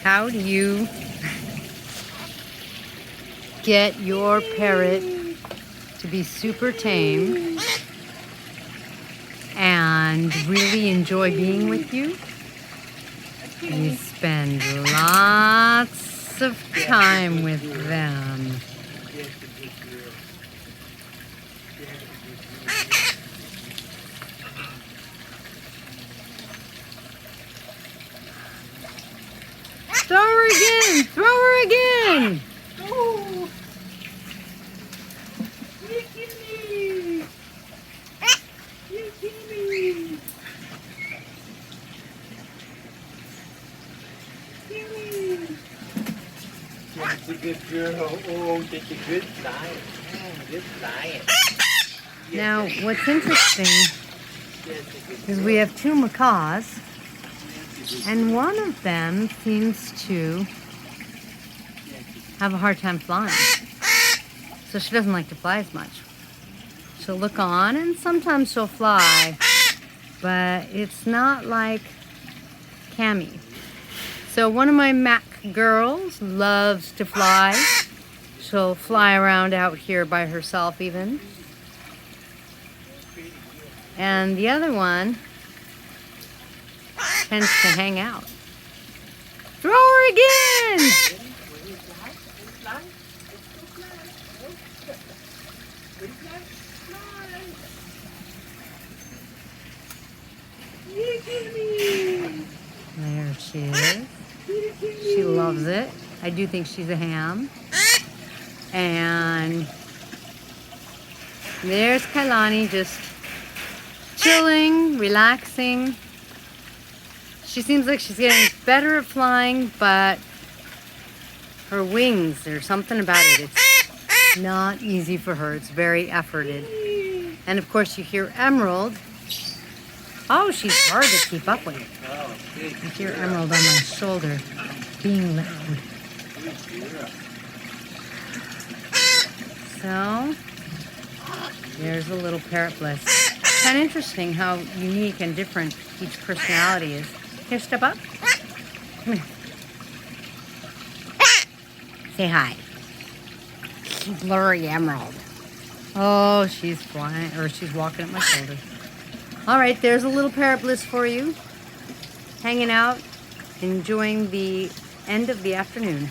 How do you get your parrot to be super tame and really enjoy being with you? You spend lots of time with them. Throw her again! Throw her again! Oh, you Timmy! You Timmy! Timmy! That's a good girl. Oh, that's a good lion. Oh, good lion. Now, what's interesting is we have two macaws, and one of them seems to have a hard time flying. So she doesn't like to fly as much. She'll look on and sometimes she'll fly, but it's not like Cammy. So one of my Mac girls loves to fly. She'll fly around out here by herself even. And the other one tends to hang out. Throw her again! There she is. She loves it. I do think she's a ham. And there's Kailani just chilling, relaxing. She seems like she's getting better at flying, but her wings, there's something about it. It's not easy for her. It's very efforted. And of course you hear Emerald. Oh, she's hard to keep up with. You hear Emerald on my shoulder being loud. So, there's a little parrot bliss. It's kind of interesting how unique and different each personality is. Here, step up. Come here. Say hi. Blurry Emerald. Oh, she's flying, or she's walking at my shoulder. All right, there's a little parrot bliss for you. Hanging out, enjoying the end of the afternoon.